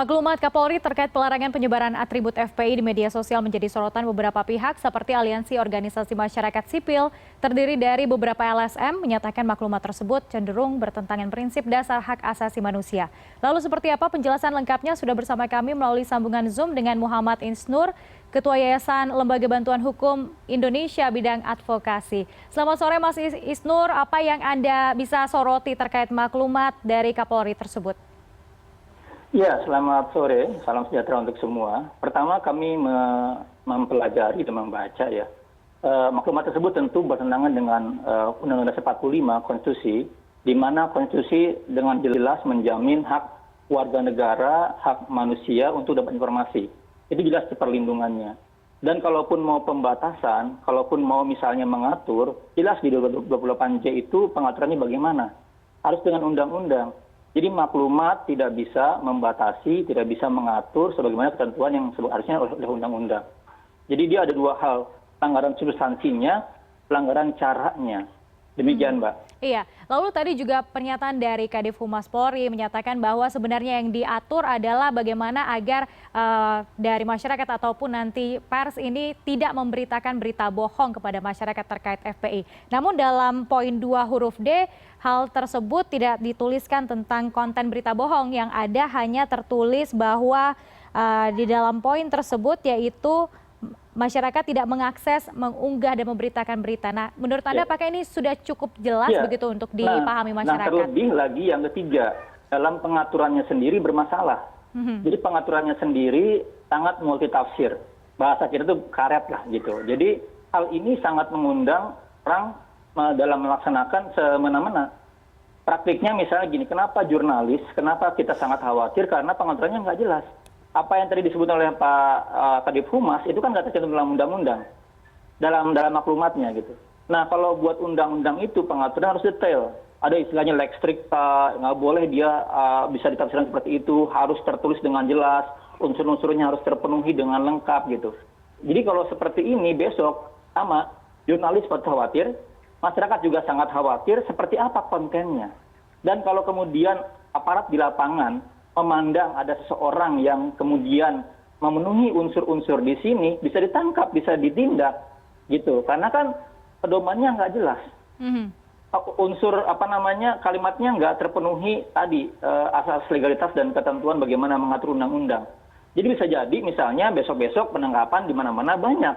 Maklumat Kapolri terkait pelarangan penyebaran atribut FPI di media sosial menjadi sorotan beberapa pihak seperti Aliansi Organisasi Masyarakat Sipil terdiri dari beberapa LSM menyatakan maklumat tersebut cenderung bertentangan prinsip dasar hak asasi manusia. Lalu seperti apa penjelasan lengkapnya sudah bersama kami melalui sambungan Zoom dengan Muhammad Isnur, Ketua Yayasan Lembaga Bantuan Hukum Indonesia bidang advokasi. Selamat sore Mas Isnur, apa yang Anda bisa soroti terkait maklumat dari Kapolri tersebut? Ya, selamat sore. Salam sejahtera untuk semua. Pertama, kami mempelajari dan membaca ya. Maklumat tersebut tentu bertentangan dengan Undang-Undang Dasar 45 Konstitusi, di mana Konstitusi dengan jelas menjamin hak warga negara, hak manusia untuk dapat informasi. Itu jelas perlindungannya. Dan kalaupun mau pembatasan, kalaupun mau misalnya mengatur, jelas di 28J itu pengaturannya bagaimana. Harus dengan undang-undang. Jadi maklumat tidak bisa membatasi, tidak bisa mengatur sebagaimana ketentuan yang harusnya oleh undang-undang. Jadi dia ada dua hal, pelanggaran substansinya, pelanggaran caranya. Demikian, Mbak. Iya, lalu tadi juga pernyataan dari Kadif Humas Polri menyatakan bahwa sebenarnya yang diatur adalah bagaimana agar dari masyarakat ataupun nanti pers ini tidak memberitakan berita bohong kepada masyarakat terkait FPI. Namun dalam poin 2 huruf D, hal tersebut tidak dituliskan tentang konten berita bohong, yang ada hanya tertulis bahwa di dalam poin tersebut yaitu masyarakat tidak mengakses, mengunggah dan memberitakan berita. Nah, menurut Anda apakah ini sudah cukup jelas begitu untuk dipahami masyarakat? Nah, terlebih lagi yang ketiga, dalam pengaturannya sendiri bermasalah. Jadi pengaturannya sendiri sangat multitafsir. Bahasa kita tuh karet lah gitu. Jadi hal ini sangat mengundang orang dalam melaksanakan semena-mena. Praktiknya misalnya gini, kenapa jurnalis, kenapa kita sangat khawatir karena pengaturannya nggak jelas. Apa yang tadi disebut oleh Pak Kadif Humas itu kan nggak tercantum dalam undang-undang, dalam maklumatnya gitu. Nah, kalau buat undang-undang itu pengaturan harus detail. Ada istilahnya lex stricta, nggak boleh dia bisa ditafsirkan seperti itu, harus tertulis dengan jelas, unsur-unsurnya harus terpenuhi dengan lengkap gitu. Jadi kalau seperti ini besok sama jurnalis khawatir, masyarakat juga sangat khawatir seperti apa kontennya. Dan kalau kemudian aparat di lapangan memandang ada seseorang yang kemudian memenuhi unsur-unsur di sini, bisa ditangkap, bisa ditindak gitu. Karena kan pedomannya nggak jelas. Unsur kalimatnya nggak terpenuhi tadi asas legalitas dan ketentuan bagaimana mengatur undang-undang. Jadi bisa jadi misalnya besok-besok penangkapan di mana-mana banyak.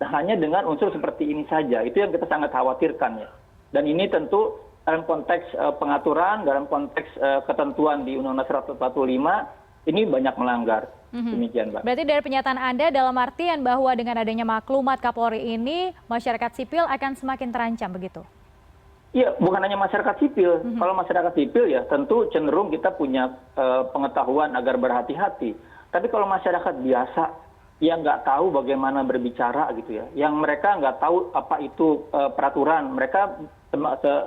Nah, hanya dengan unsur seperti ini saja. Itu yang kita sangat khawatirkan ya. Dan ini tentu dalam konteks pengaturan, dalam konteks ketentuan di Undang-Undang 145, ini banyak melanggar. Demikian, Mbak. Berarti dari pernyataan Anda dalam artian bahwa dengan adanya maklumat Kapolri ini, masyarakat sipil akan semakin terancam begitu? Iya, bukan hanya masyarakat sipil. Kalau masyarakat sipil ya tentu cenderung kita punya pengetahuan agar berhati-hati. Tapi kalau masyarakat biasa yang nggak tahu bagaimana berbicara gitu ya, yang mereka nggak tahu apa itu peraturan, mereka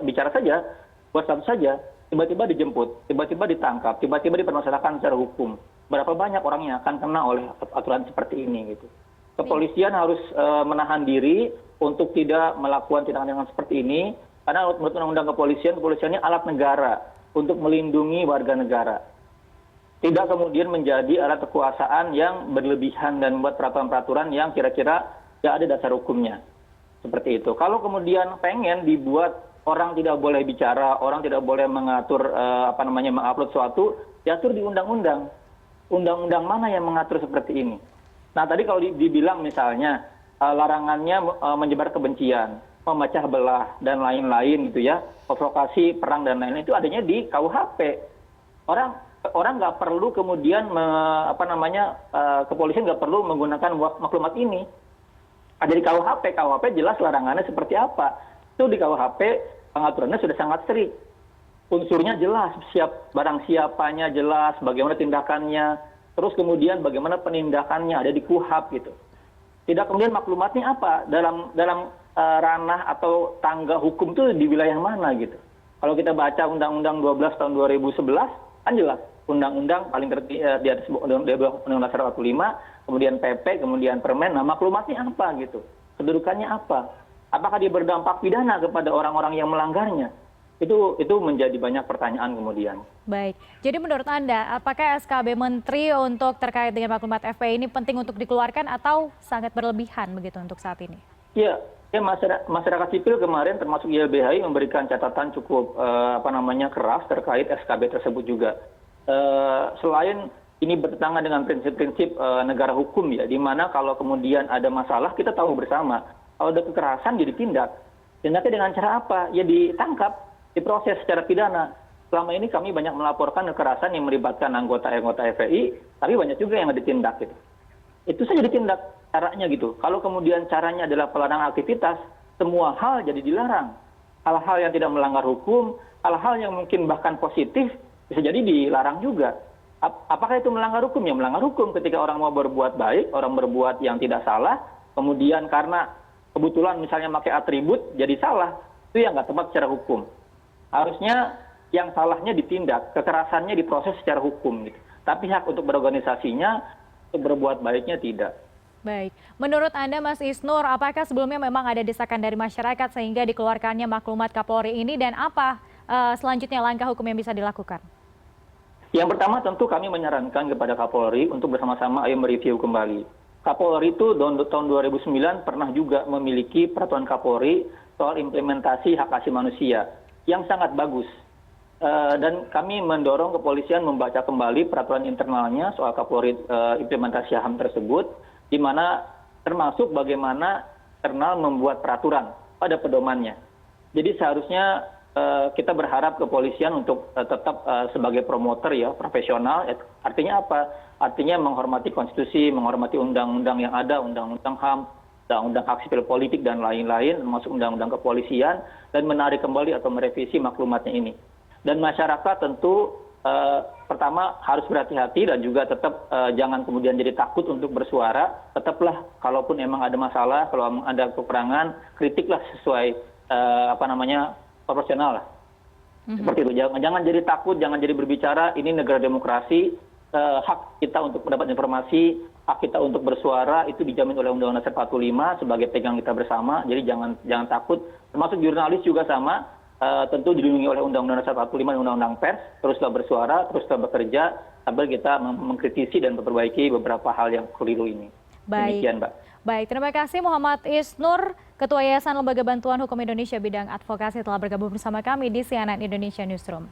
bicara saja, buat satu saja, tiba-tiba dijemput, tiba-tiba ditangkap, tiba-tiba dipermasalahkan secara hukum. Berapa banyak orang yang akan kena oleh aturan seperti ini gitu. Kepolisian harus menahan diri untuk tidak melakukan tindakan seperti ini, karena menurut Undang-Undang kepolisiannya alat negara untuk melindungi warga negara. Tidak kemudian menjadi alat kekuasaan yang berlebihan dan membuat peraturan-peraturan yang kira-kira tidak ada dasar hukumnya. Seperti itu. Kalau kemudian pengen dibuat orang tidak boleh bicara, orang tidak boleh mengatur mengupload suatu, diatur di undang-undang. Undang-undang mana yang mengatur seperti ini? Nah, tadi kalau dibilang misalnya larangannya menyebar kebencian, memecah belah dan lain-lain gitu ya, provokasi, perang dan lain-lain itu adanya di KUHP. Orang nggak perlu kemudian kepolisian nggak perlu menggunakan maklumat ini. Ada di KUHP jelas larangannya seperti apa. Itu di KUHP pengaturannya sudah sangat strict. Unsurnya jelas, barang siapanya jelas, bagaimana tindakannya, terus kemudian bagaimana penindakannya ada di KUHP gitu. Tidak kemudian maklumatnya apa dalam ranah atau tangga hukum itu di wilayah mana gitu. Kalau kita baca Undang-Undang 12 tahun 2011 kan jelas undang-undang paling di atas Undang-Undang 145, kemudian PP, kemudian Permen. Nah, maklumatnya apa gitu? Kedudukannya apa? Apakah dia berdampak pidana kepada orang-orang yang melanggarnya? Itu menjadi banyak pertanyaan kemudian. Baik, jadi menurut Anda, apakah SKB Menteri untuk terkait dengan maklumat FPI ini penting untuk dikeluarkan atau sangat berlebihan begitu untuk saat ini? Ya, masyarakat sipil kemarin termasuk YLBHI memberikan catatan cukup keras terkait SKB tersebut juga. Selain ini bertentangan dengan prinsip-prinsip negara hukum ya, di mana kalau kemudian ada masalah kita tahu bersama, kalau ada kekerasan jadi tindak. Tindaknya dengan cara apa? Ya ditangkap, diproses secara pidana. Selama ini kami banyak melaporkan kekerasan yang melibatkan anggota-anggota FPI, tapi banyak juga yang ditindak gitu. Itu saja ditindak caranya gitu. Kalau kemudian caranya adalah pelarangan aktivitas, semua hal jadi dilarang. Hal-hal yang tidak melanggar hukum, hal-hal yang mungkin bahkan positif, bisa jadi dilarang juga. Apakah itu melanggar hukum? Ya melanggar hukum ketika orang mau berbuat baik, orang berbuat yang tidak salah, kemudian karena kebetulan misalnya pakai atribut jadi salah, itu yang nggak tepat secara hukum. Harusnya yang salahnya ditindak, kekerasannya diproses secara hukum gitu. Tapi hak untuk berorganisasinya, untuk berbuat baiknya tidak. Baik, menurut Anda Mas Isnur, apakah sebelumnya memang ada desakan dari masyarakat sehingga dikeluarkannya maklumat Kapolri ini dan apa selanjutnya langkah hukum yang bisa dilakukan? Yang pertama tentu kami menyarankan kepada Kapolri untuk bersama-sama ayo mereview kembali. Kapolri itu tahun 2009 pernah juga memiliki peraturan Kapolri soal implementasi hak asasi manusia yang sangat bagus. Dan kami mendorong kepolisian membaca kembali peraturan internalnya soal Kapolri implementasi HAM tersebut, di mana termasuk bagaimana internal membuat peraturan pada pedomannya. Jadi seharusnya kita berharap kepolisian untuk tetap sebagai promotor ya, profesional. Artinya apa? Artinya menghormati konstitusi, menghormati undang-undang yang ada, undang-undang HAM, undang-undang hak sipil politik dan lain-lain, termasuk undang-undang kepolisian, dan menarik kembali atau merevisi maklumatnya ini. Dan masyarakat tentu pertama harus berhati-hati dan juga tetap jangan kemudian jadi takut untuk bersuara. Tetaplah kalaupun memang ada masalah, kalau memang ada kekurangan, kritiklah sesuai proporsional lah. Seperti itu. Jangan jadi takut, jangan jadi berbicara. Ini negara demokrasi, hak kita untuk mendapat informasi, hak kita untuk bersuara itu dijamin oleh Undang-Undang Dasar 45 sebagai pegang kita bersama. Jadi jangan takut. Termasuk jurnalis juga sama. Tentu dilindungi oleh Undang-Undang Dasar 45 dan Undang-Undang Pers, teruslah bersuara, teruslah bekerja sambil kita mengkritisi dan memperbaiki beberapa hal yang keliru ini. Baik. Demikian, Mbak. Baik, terima kasih Muhammad Isnur, Ketua Yayasan Lembaga Bantuan Hukum Indonesia bidang advokasi telah bergabung bersama kami di CNN Indonesia Newsroom.